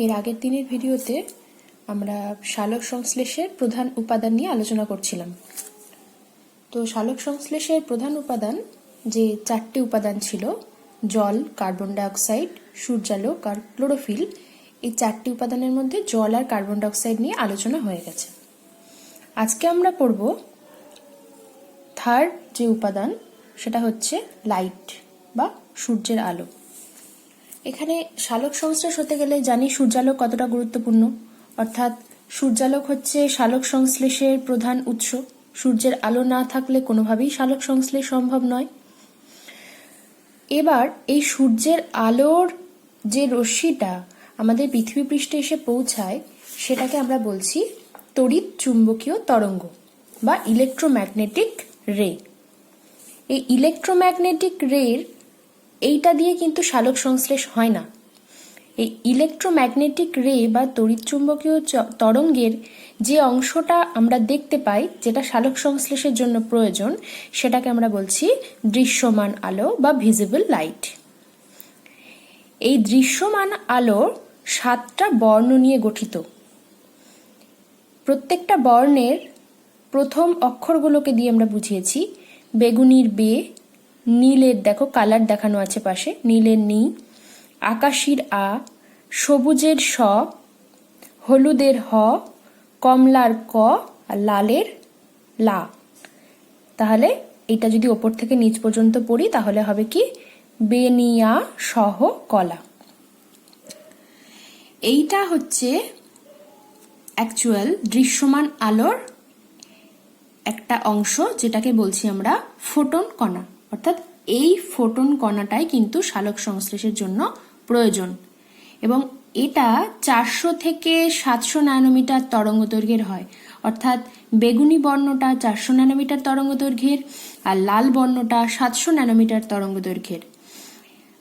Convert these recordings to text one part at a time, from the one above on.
এর আগের দিনের ভিডিওতে আমরা সালোক সংশ্লেষের প্রধান উপাদান নিয়ে আলোচনা করছিলাম। তো সালোক সংশ্লেষের প্রধান উপাদান যে চারটি উপাদান ছিল, জল, কার্বন ডাইঅক্সাইড, সূর্যালোক আর ক্লোরোফিল, এই চারটি উপাদানের মধ্যে জল আর কার্বন ডাইঅক্সাইড নিয়ে আলোচনা হয়ে গেছে। আজকে আমরা পড়ব থার্ড যে উপাদান, সেটা হচ্ছে লাইট বা সূর্যের আলো। এখানে সালোক সংশ্লেষ হতে গেলে জানি সূর্যালোক কতটা গুরুত্বপূর্ণ, অর্থাৎ সূর্যালোক হচ্ছে সালোক সংশ্লেষের প্রধান উৎস। সূর্যের আলো না থাকলে কোনোভাবেই সালোক সংশ্লেষ সম্ভব নয়। এবার এই সূর্যের আলোর যে রশ্মিটা আমাদের পৃথিবী পৃষ্ঠে এসে পৌঁছায়, সেটাকে আমরা বলছি তড়িৎ চুম্বকীয় তরঙ্গ বা ইলেকট্রোম্যাগনেটিক রে। এই ইলেকট্রোম্যাগনেটিক রের এইটা দিয়ে কিন্তু সালোক সংশ্লেষ হয় না। এই ইলেকট্রোম্যাগনেটিক রে বা তড়িৎচুম্বকীয় তরঙ্গের যে অংশটা আমরা দেখতে পাই, যেটা সালোক সংশ্লেষের জন্য প্রয়োজন, সেটাকে আমরা বলছি দৃশ্যমান আলো বা ভিজিবল লাইট। এই দৃশ্যমান আলো 7টা বর্ণ নিয়ে গঠিত। প্রত্যেকটা বর্ণের প্রথম অক্ষরগুলোকে দিয়ে আমরা বুঝিয়েছি। বেগুনির বে, নীলের দেখো কালার দেখানো আছে পাশে, নীলের নি, আকাশীর আ, সবুজের স, হলুদের হ, কমলার ক আর লালের লা। তাহলে এটা যদি ওপর থেকে নিচ পর্যন্ত পড়ি তাহলে হবে কি, বেনিয়া সহ কলা। এইটা হচ্ছে অ্যাকচুয়াল দৃশ্যমান আলোর একটা অংশ, যেটাকে বলছি আমরা ফোটন কণা। অর্থাৎ এই ফোটন কণাটাই কিন্তু সালোক সংশ্লেষের জন্য প্রয়োজন, এবং এটা 400 থেকে 700 ন্যানোমিটার তরঙ্গ দৈর্ঘ্যের হয়। অর্থাৎ বেগুনি বর্ণটা 400 ন্যানোমিটার তরঙ্গ দৈর্ঘ্যের আর লাল বর্ণটা 700 ন্যানোমিটার তরঙ্গ দৈর্ঘ্যের।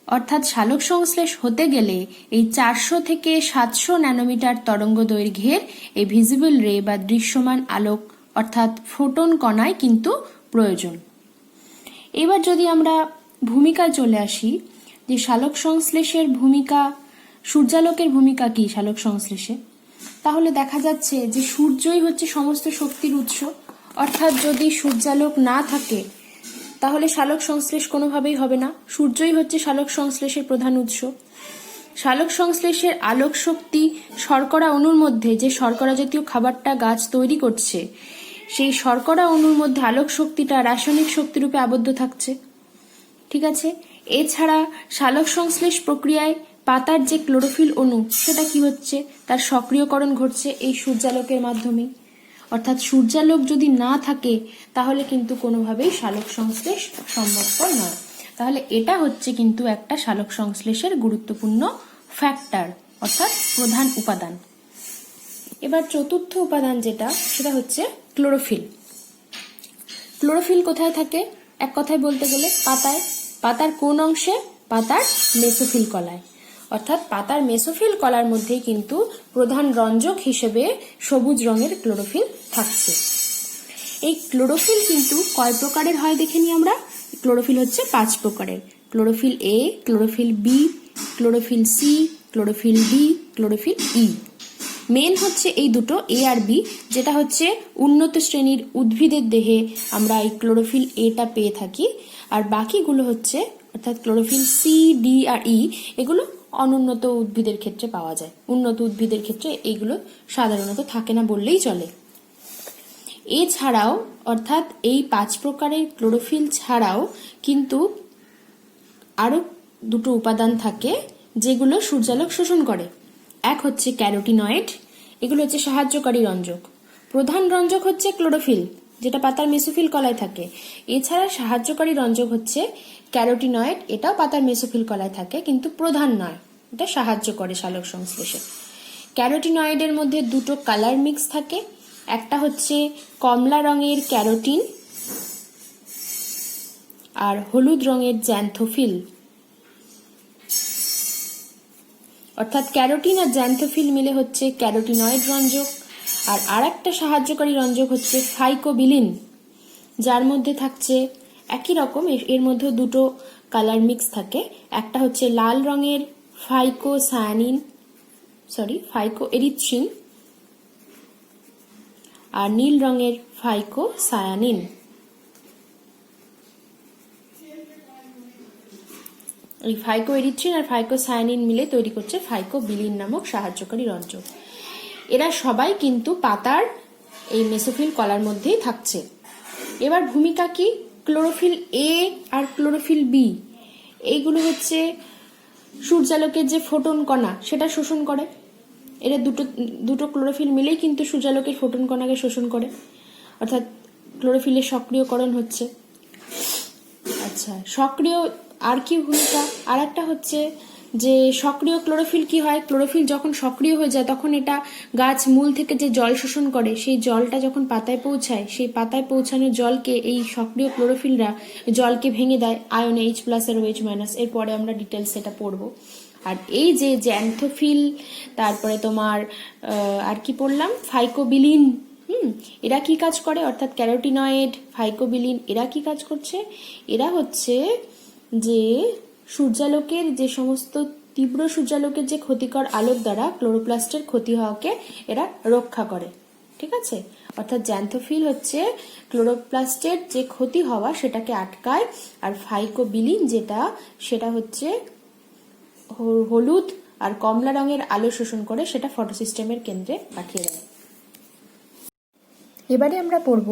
অর্থাৎ সালোক সংশ্লেষ হতে গেলে এই 400 থেকে 700 ন্যানোমিটার তরঙ্গ দৈর্ঘ্যের এই ভিজিবল রে বা দৃশ্যমান আলোক অর্থাৎ ফোটন কণায় কিন্তু প্রয়োজন। এবার যদি আমরা ভূমিকায় চলে আসি, যে সালোক সংশ্লেষের ভূমিকা, সূর্যালোকের ভূমিকা কি সালোক সংশ্লেষে, তাহলে দেখা যাচ্ছে যে সূর্যই হচ্ছে সমস্ত শক্তির উৎস। অর্থাৎ যদি সূর্যালোক না থাকে তাহলে সালোক সংশ্লেষ কোনোভাবেই হবে না। সূর্যই হচ্ছে সালোক সংশ্লেষের প্রধান উৎস। সালোক সংশ্লেষের আলোক শক্তি শর্করা অণুর মধ্যে, যে শর্করা জাতীয় খাবারটা গাছ তৈরি করছে, সেই শর্করা অণুর মধ্যে আলোক শক্তিটা রাসায়নিক শক্তিরূপে আবদ্ধ থাকছে। ঠিক আছে। এছাড়া সালোক সংশ্লেষ প্রক্রিয়ায় পাতার যে ক্লোরোফিল অণু, সেটা কি হচ্ছে, তার সক্রিয়করণ ঘটছে এই সূর্যালোকের মাধ্যমে। অর্থাৎ সূর্যালোক যদি না থাকে তাহলে কিন্তু কোনোভাবেই সালোক সংশ্লেষ সম্ভবপর নয়। তাহলে এটা হচ্ছে কিন্তু একটা সালোক সংশ্লেষের গুরুত্বপূর্ণ ফ্যাক্টর, অর্থাৎ প্রধান উপাদান। এবার চতুর্থ উপাদান যেটা, সেটা হচ্ছে ক্লোরোফিল। ক্লোরোফিল কোথায় থাকে? এক কথায় বলতে গেলে পাতায়। পাতার কোন অংশে? পাতার মেসোফিল কলায়। অর্থাৎ পাতার মেসোফিল কলার মধ্যেই কিন্তু প্রধান রঞ্জক হিসেবে সবুজ রঙের ক্লোরোফিল থাকছে। এই ক্লোরোফিল কিন্তু কয় প্রকারের হয় দেখে নিই আমরা। ক্লোরোফিল হচ্ছে 5 প্রকারের। Chlorophyll A, chlorophyll B, chlorophyll C, chlorophyll D, chlorophyll E. Main হচ্ছে এই দুটো, এ আর বি, যেটা হচ্ছে উন্নত শ্রেণীর উদ্ভিদের দেহে আমরা এই ক্লোরোফিল এটা পেয়ে থাকি। আর বাকিগুলো হচ্ছে, অর্থাৎ ক্লোরোফিল সি, ডি আর ই, এগুলো অনুন্নত উদ্ভিদের ক্ষেত্রে পাওয়া যায়। উন্নত উদ্ভিদের ক্ষেত্রে এগুলো সাধারণত থাকে না বললেই চলে। এছাড়াও, অর্থাৎ এই 5 প্রকারের ক্লোরোফিল ছাড়াও কিন্তু আরো দুটো উপাদান থাকে যেগুলো সূর্যালোক শোষণ করে। এক হচ্ছে ক্যারোটিনয়েড, এগুলো হচ্ছে সাহায্যকারী রঞ্জক। প্রধান রঞ্জক হচ্ছে ক্লোরোফিল, যেটা পাতার মেসোফিল কলায় থাকে। এছাড়া সাহায্যকারী রঞ্জক হচ্ছে ক্যারোটিনয়েড, এটাও পাতার মেসোফিল কলায় থাকে কিন্তু প্রধান নয়, এটা সাহায্য করে সালোক সংশ্লেষে। ক্যারোটিনয়েডের মধ্যে দুটো কালার মিক্স থাকে, একটা হচ্ছে কমলা রঙের ক্যারোটিন আর হলুদ রঙের জ্যান্থোফিল। অর্থাৎ ক্যারোটিন আর জ্যান্থোফিল মিলে হচ্ছে ক্যারোটিনয়েড রঞ্জক। আর আরেকটা সাহায্যকারী রঞ্জক হচ্ছে ফাইকোবিলিন, যার মধ্যে থাকছে একই রকম, এর মধ্যে দুটো কালার মিক্স থাকে। একটা হচ্ছে লাল রঙের ফাইকোসায়ানিন ফাইকোএরিথ্রিন আর নীল রঙের ফাইকোসায়ানিন। এই ফাইকোএরিথ্রিন আর ফাইকোসায়ানিন মিলে তৈরি করছে ফাইকোবিলিন নামক সাহায্যকারী রঞ্জক। এরা সবাই কিন্তু পাতার এই মেসোফিল কলার মধ্যেই থাকছে। এবার ভূমিকা কি? ক্লোরোফিল এ আর ক্লোরোফিল বি এইগুলো হচ্ছে সূর্যালোকের যে ফোটন কণা সেটা শোষণ করে। এরা দুটো ক্লোরোফিল মিলেই কিন্তু সূর্যালোকের ফোটন কণাকে শোষণ করে, অর্থাৎ ক্লোরোফিলের সক্রিয়করণ হচ্ছে। আচ্ছা, সক্রিয় আর কি ভূমিকা? আর একটা হচ্ছে যে সক্রিয় ক্লোরোফিল কি হয়, ক্লোরোফিল যখন সক্রিয় হয়ে যায় তখন এটা গাছ মূল থেকে যে জল শোষণ করে সেই জলটা যখন পাতায় পৌঁছায়, সেই পাতায় পৌঁছানো জলকে এই সক্রিয় ক্লোরোফিলরা জলকে ভেঙে দেয় আয়নে H+ আর OH-। এরপরে আমরা ডিটেলস এটা পড়বো। আর এই যে জ্যান্থোফিল, তারপরে তোমার আর কি পড়লাম, ফাইকোবিলিন, এরা কি কাজ করে? অর্থাৎ ক্যারোটিনয়েড, ফাইকোবিলিন, এরা কি কাজ করছে? এরা হচ্ছে যে সূর্যালোকের যে সমস্ত তীব্র সূর্যালোকের যে ক্ষতিকর আলোক দ্বারা ক্লোরোপ্লাস্টের ক্ষতি হওয়াকে এরা রক্ষা করে। ঠিক আছে, অর্থাৎ জ্যান্থোফিল হচ্ছে ক্লোরোপ্লাস্টের যে ক্ষতি হওয়া সেটাকে আটকায়, আর ফাইকোবিলিন সেটা হচ্ছে হলুদ আর কমলা রঙের আলো শোষণ করে সেটা ফটোসিস্টেমের কেন্দ্রে পাঠিয়ে দেয়। এবারে আমরা পড়ব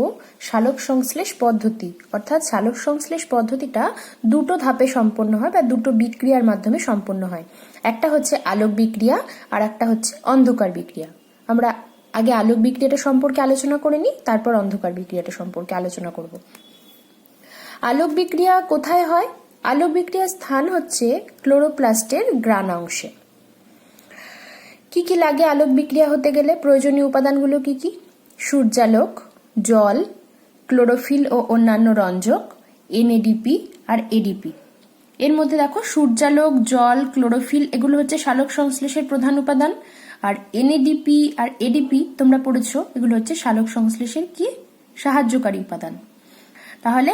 সালোক সংশ্লেষ পদ্ধতি। অর্থাৎ সালোক সংশ্লেষ পদ্ধতিটা দুটো ধাপে সম্পন্ন হয় বা দুটো বিক্রিয়ার মাধ্যমে সম্পন্ন হয়। একটা হচ্ছে আলোক বিক্রিয়া আর একটা হচ্ছে অন্ধকার বিক্রিয়া। আমরা আগে আলোক বিক্রিয়াটা সম্পর্কে আলোচনা করে নিই, তারপর অন্ধকার বিক্রিয়াটা সম্পর্কে আলোচনা করব। আলোক বিক্রিয়া কোথায় হয়? আলোক বিক্রিয়ার স্থান হচ্ছে ক্লোরোপ্লাস্টের গ্রান অংশে। কি কি লাগে আলোক বিক্রিয়া হতে গেলে? প্রয়োজনীয় উপাদানগুলো কি কি? সূর্যালোক, জল, ক্লোরোফিল ও অন্যান্য রঞ্জক, NADP আর ADP। এর মধ্যে দেখো সূর্যালোক, জল, ক্লোরোফিল এগুলো হচ্ছে সালোক সংশ্লেষের প্রধান উপাদান, আর NADP আর ADP তোমরা পড়েছো, এগুলো হচ্ছে সালোক সংশ্লেষের কি সাহায্যকারী উপাদান। তাহলে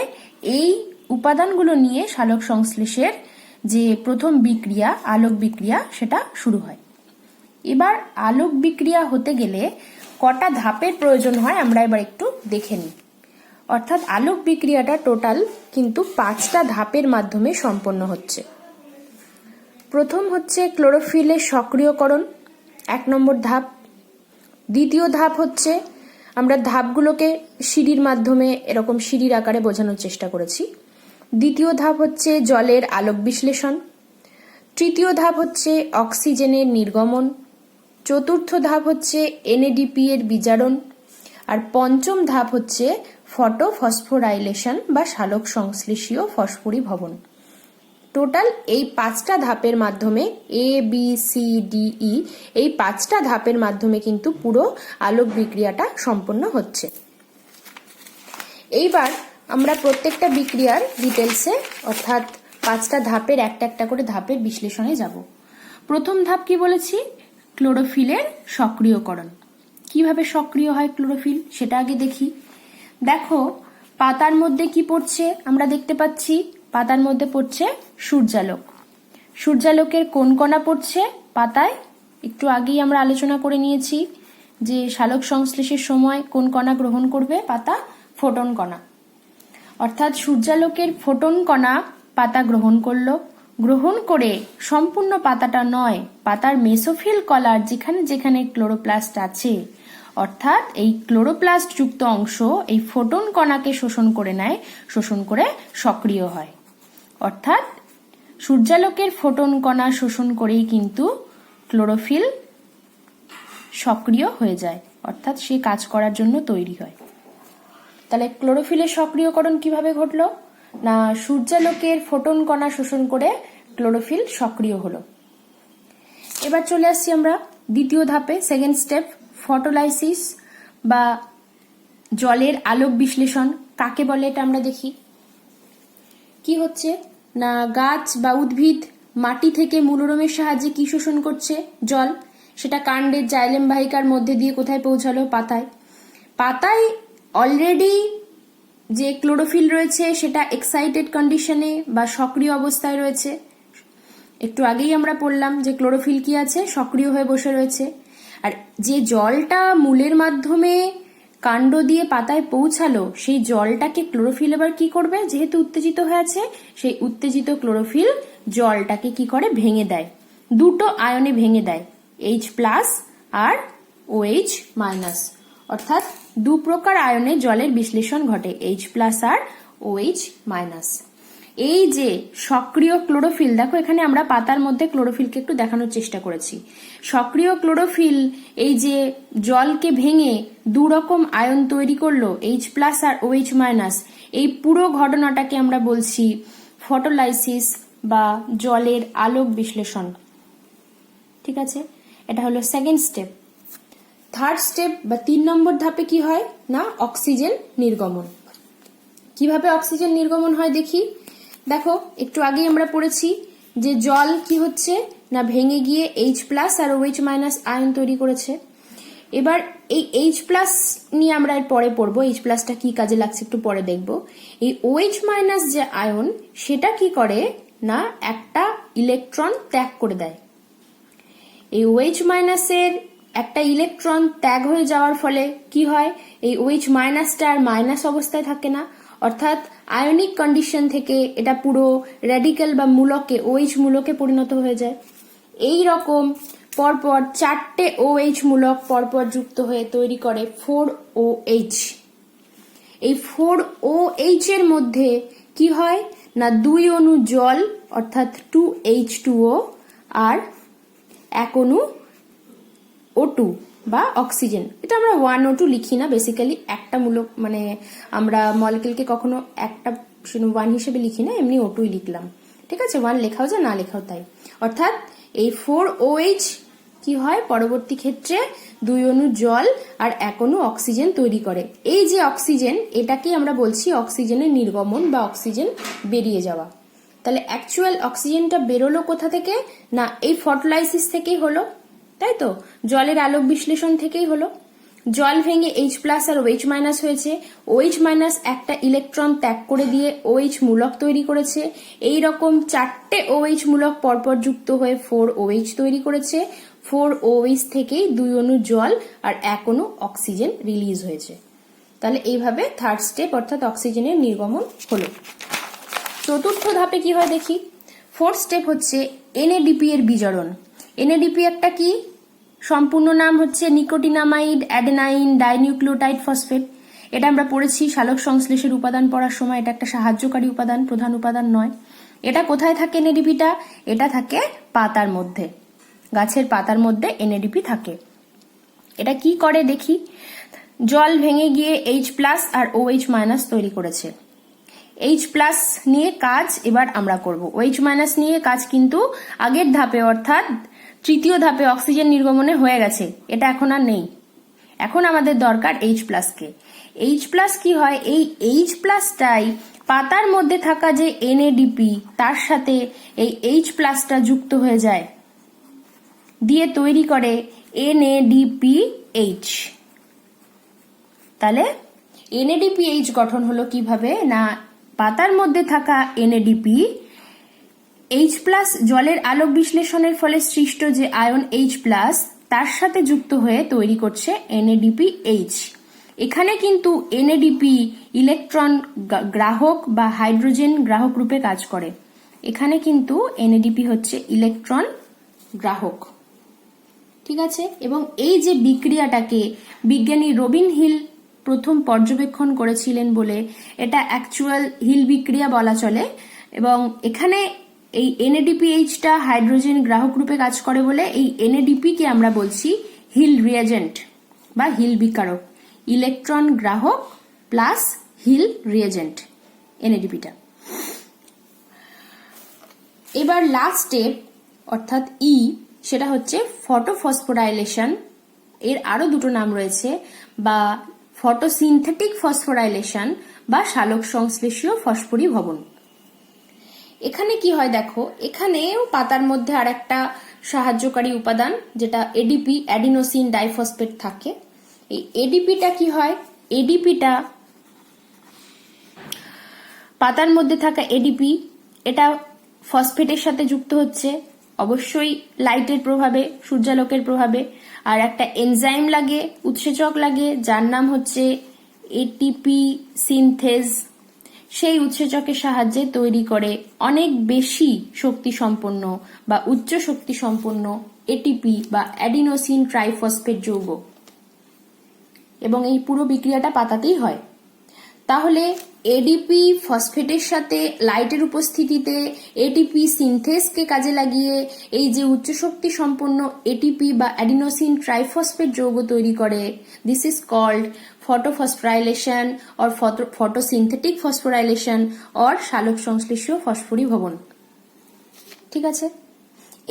এই উপাদানগুলো নিয়ে সালোক সংশ্লেষের যে প্রথম বিক্রিয়া আলোক বিক্রিয়া সেটা শুরু হয়। এবার আলোক বিক্রিয়া হতে গেলে কটা ধাপের প্রয়োজন হয় আমরা এবার একটু দেখে নিই। অর্থাৎ আলোক বিক্রিয়াটা টোটাল কিন্তু 5টা ধাপের মাধ্যমে সম্পন্ন হচ্ছে। প্রথম হচ্ছে ক্লোরোফিলের সক্রিয়করণ, 1 নম্বর ধাপ। দ্বিতীয় ধাপ হচ্ছে, আমরা ধাপগুলোকে সিঁড়ির মাধ্যমে এরকম সিঁড়ির আকারে বোঝানোর চেষ্টা করেছি। দ্বিতীয় ধাপ হচ্ছে জলের আলোক বিশ্লেষণ। তৃতীয় ধাপ হচ্ছে অক্সিজেনের নির্গমন। চতুর্থ ধাপ হচ্ছে NADP এর বিজারণ। আর পঞ্চম ধাপ হচ্ছে ফটোফসফোরাইলেশন বা সালোক সংশ্লেষীয় ফসফরিভবন। টোটাল এই 5টা ধাপের মাধ্যমে ABCDE এই 5টা ধাপের মাধ্যমে কিন্তু পুরো আলোক বিক্রিয়াটা সম্পন্ন হচ্ছে। এইবার আমরা প্রত্যেকটা বিক্রিয়ার ডিটেলসে অর্থাৎ 5টা ধাপের একটা একটা করে ধাপের বিশ্লেষণে যাব। প্রথম ধাপ কি বলেছি? ক্লোরোফিলের সক্রিয়করণ। কিভাবে সক্রিয় হয় ক্লোরোফিল সেটা আগে দেখি। দেখো পাতার মধ্যে কি পড়ছে, আমরা দেখতে পাচ্ছি পাতার মধ্যে পড়ছে সূর্যালোক। সূর্যালোকের কোন কণা পড়ছে পাতায়? একটু আগেই আমরা আলোচনা করে নিয়েছি যে সালোক সংশ্লেষের সময় কোন কণা গ্রহণ করবে পাতা? ফোটন কণা। অর্থাৎ সূর্যালোকের ফোটন কণা পাতা গ্রহণ করলো। গ্রহণ করে সম্পূর্ণ পাতাটা নয়, পাতার মেসোফিল কলার যেখানে যেখানে ক্লোরোপ্লাস্ট আছে, অর্থাৎ এই ক্লোরোপ্লাস্ট যুক্ত অংশ এই ফোটন কণাকে শোষণ করে নেয়, শোষণ করে সক্রিয় হয়। অর্থাৎ সূর্যালোকের ফোটন কণা শোষণ করেই কিন্তু ক্লোরোফিল সক্রিয় হয়ে যায়, অর্থাৎ সে কাজ করার জন্য তৈরি হয়। তাহলে ক্লোরোফিলের সক্রিয়করণ কিভাবে ঘটলো? না, সূর্যালোকের ফোটন কণা শোষণ করে ক্লোরোফিল সক্রিয় হলো। এবার চলে আসছি আমরা দ্বিতীয় ধাপে, সেকেন্ড স্টেপ, ফটোলাইসিস বা জলের আলোক বিশ্লেষণ। কাকে বলে এটা আমরা দেখি। কি হচ্ছে না, গাছ বা উদ্ভিদ মাটি থেকে মূলরোমের সাহায্যে কি শোষণ করছে? জল। সেটা কাণ্ডের জাইলেম বাহিকার মধ্যে দিয়ে কোথায় পৌঁছালো? পাতায়। পাতায় অলরেডি যে ক্লোরোফিল রয়েছে সেটা এক্সাইটেড কন্ডিশনে বা সক্রিয় অবস্থায় রয়েছে। একটু আগেই আমরা পড়লাম যে ক্লোরোফিল কি আছে, সক্রিয় হয়ে বসে রয়েছে। আর যে জলটা মূলের মাধ্যমে কাণ্ড দিয়ে পাতায় পৌঁছালো, সেই জলটাকে ক্লোরোফিল এবার কি করবে, যেহেতু উত্তেজিত হয়ে আছে, সেই উত্তেজিত ক্লোরোফিল জলটাকে কি করে, ভেঙে দেয়, দুটো আয়নে ভেঙে দেয়, H+ আর OH-, অর্থাৎ দু প্রকার আয়নে জলের বিশ্লেষণ ঘটে, H+ আর OH-। এই যে সক্রিয় ক্লোরোফিল, দেখো এখানে আমরা পাতার মধ্যে ক্লোরোফিলকে একটু দেখানোর চেষ্টা করেছি। সক্রিয় ক্লোরোফিল এই যে জলকে ভেঙে দু রকম আয়ন তৈরি করলো, H+ আর OH-, এই পুরো ঘটনাটাকে আমরা বলছি ফটোলাইসিস বা জলের আলোক বিশ্লেষণ। ঠিক আছে, এটা হলো সেকেন্ড স্টেপ। থার্ড স্টেপ বা 3 নম্বর ধাপে কি হয় না, অক্সিজেন নির্গমন। কিভাবে অক্সিজেন নির্গমন হয় দেখি। দেখো একটু আগে আমরা পড়েছি যে জল কি হচ্ছে না, ভেঙে গিয়ে H+ আর OH- আয়ন তৈরি করেছে। এবার এই H+ নিয়ে আমরা এর পরে পড়বো, H+টা কি কাজে লাগছে একটু পরে দেখব। এই OH- যে আয়ন, সেটা কি করে না, একটা ইলেকট্রন ত্যাগ করে দেয়। এই OH- এর একটা ইলেকট্রন ত্যাগ হয়ে যাওয়ার ফলে কি হয়, এই OH- আর মাইনাস অবস্থায় থাকে না, অর্থাৎ আয়নিক কন্ডিশন থেকে এটা পুরো র্যাডিক্যাল বা মূলকে, OH মূলকে পরিণত হয়ে যায়। এই রকম পরপর 4টে OH মূলক পরপর যুক্ত হয়ে তৈরি করে 4OH। এই 4OH এর মধ্যে কি হয় না, 2 অণু জল অর্থাৎ 2H2O আর 1 অণু O2 বা অক্সিজেন। এটা আমরা 1O2 লিখি না, বেসিক্যালি একটা মূলক, মানে আমরা মলিকিউলকে কখনো একটা 1 হিসেবে লিখি না, এমনি O2 লিখলাম। ঠিক আছে, 1 লেখাও যা না লেখাও তাই। অর্থাৎ এই 4OH কি হয়, পরবর্তী ক্ষেত্রে 2 অণু জল আর 1 অণু অক্সিজেন তৈরি করে। এই যে অক্সিজেন, এটাকে আমরা বলছি অক্সিজেনের নির্গমন বা অক্সিজেন বেরিয়ে যাওয়া। তাহলে অ্যাকচুয়াল অক্সিজেনটা বেরোলো কোথা থেকে না, এই ফটোলাইসিস থেকেই হলো, তাই তো, জলের আলোক বিশ্লেষণ থেকেই হলো। জল ভেঙে H+ আর OH- হয়েছে, OH- একটা ইলেকট্রন ত্যাগ করে দিয়ে OH মূলক তৈরি করেছে। এই রকম 4টে OH মূলক পরপর যুক্ত হয়ে 4OH তৈরি করেছে। 4OH থেকেই 2 অণু জল আর 1 অণু অক্সিজেন রিলিজ হয়েছে। তাহলে এইভাবে থার্ড স্টেপ অর্থাৎ অক্সিজেনের নির্গমন হলো। চতুর্থ ধাপে কি হয় দেখি। ফোর্থ স্টেপ হচ্ছে NADP এর বিজারণ। NADP একটা কি, সম্পূর্ণ নাম হচ্ছে নিকোটিনামাইড অ্যাডেনাইন ডাইনিউক্লিওটাইড ফসফেট। এটা আমরা পড়েছি সালোক সংশ্লেষের উপাদান পড়ার সময়। এটা একটা সাহায্যকারী উপাদান, প্রধান উপাদান নয়। এটা কোথায় থাকে NADP-টা? এটা থাকে পাতার মধ্যে, গাছের পাতার মধ্যে NADP থাকে। এটা কি করে দেখি। জল ভেঙে গিয়ে H+ আর OH- তৈরি করেছে। H+ নিয়ে কাজ এবার আমরা করব। OH- নিয়ে কাজ কিন্তু আগের ধাপে অর্থাৎ তৃতীয় ধাপে অক্সিজেন নির্গমনে হয়ে গেছে, এটা এখন আর নেই। এখন আমাদের দরকার H+ কে। H+ কি হয়, এই H+টাই পাতার মধ্যে থাকা যে NADP, তার সাথে এই H+টা যুক্ত হয়ে যায়, দিয়ে তৈরি করে NADPH। তাহলে NADPH গঠন হলো কিভাবে না, পাতার মধ্যে থাকা NADP H+ জলের আলোক বিশ্লেষণের ফলে সৃষ্ট যে আয়ন H+, তার সাথে যুক্ত হয়ে তৈরি করছে NADPH। এখানে কিন্তু NADP ইলেকট্রন গ্রাহক বা হাইড্রোজেন গ্রাহক রূপে কাজ করে। এখানে কিন্তু NADP হচ্ছে ইলেকট্রন গ্রাহক। ঠিক আছে, এবং এই যে বিক্রিয়াটাকে বিজ্ঞানী রবিন হিল প্রথম পর্যবেক্ষণ করেছিলেন বলে এটা অ্যাকচুয়াল হিল বিক্রিয়া বলা চলে। এবং এখানে এই NADPH-টা হাইড্রোজেন গ্রাহক রূপে কাজ করে বলে এই NADP-কে আমরা বলছি হিল রিয়েজেন্ট বা হিল বিকারক, ইলেকট্রন গ্রাহক প্লাস হিল রিয়েজেন্ট NADP-টা। এবার লাস্ট স্টেপ অর্থাৎ E, সেটা হচ্ছে ফটোফসফোরাইলেশন। এর আরো দুটো নাম রয়েছে, বা ফটোসিনথেটিক ফসফোরাইলেশন বা সালোক সংশ্লেষীয় ফসফরিভবন। এখানে কি হয় দেখো, এখানেও পাতার মধ্যে আর একটা সাহায্যকারী উপাদান যেটা ADP, অ্যাডিনোসিন ডাইফসফেট থাকে। এই ADP-টা কি হয়, ADP-টা পাতার মধ্যে থাকা ADP, এটা ফসফেটের সাথে যুক্ত হচ্ছে, অবশ্যই লাইটের প্রভাবে, সূর্যালোকের প্রভাবে। আর একটা এনজাইম লাগে, উৎসেচক লাগে, যার নাম হচ্ছে এটিপি সিনথেজ। সেই উৎসেচকের সাহায্যে তৈরি করে অনেক বেশি শক্তি সম্পন্ন বা উচ্চ শক্তি সম্পন্ন এটিপি বা অ্যাডিনোসিন ট্রাইফসফেট যৌগ। এবং এই পুরো বিক্রিয়াটা পাতাতেই হয়। তাহলে এডিপি ফসফেটের সাথে লাইটের উপস্থিতিতে এটিপি সিনথেসকে কাজে লাগিয়ে এই যে উচ্চ শক্তি সম্পন্ন এটিপি বা অ্যাডিনোসিন ট্রাইফসফেট যৌগ তৈরি করে, this is called photophosphorylation or photosynthetic phosphorylation or সালোক সংশ্লেষীয় ফসফরিভবন। ঠিক আছে,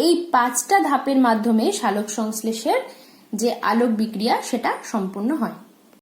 এই 5টা ধাপের মাধ্যমে সালোক সংশ্লেষের যে আলোক বিক্রিয়া সেটা সম্পন্ন হয়।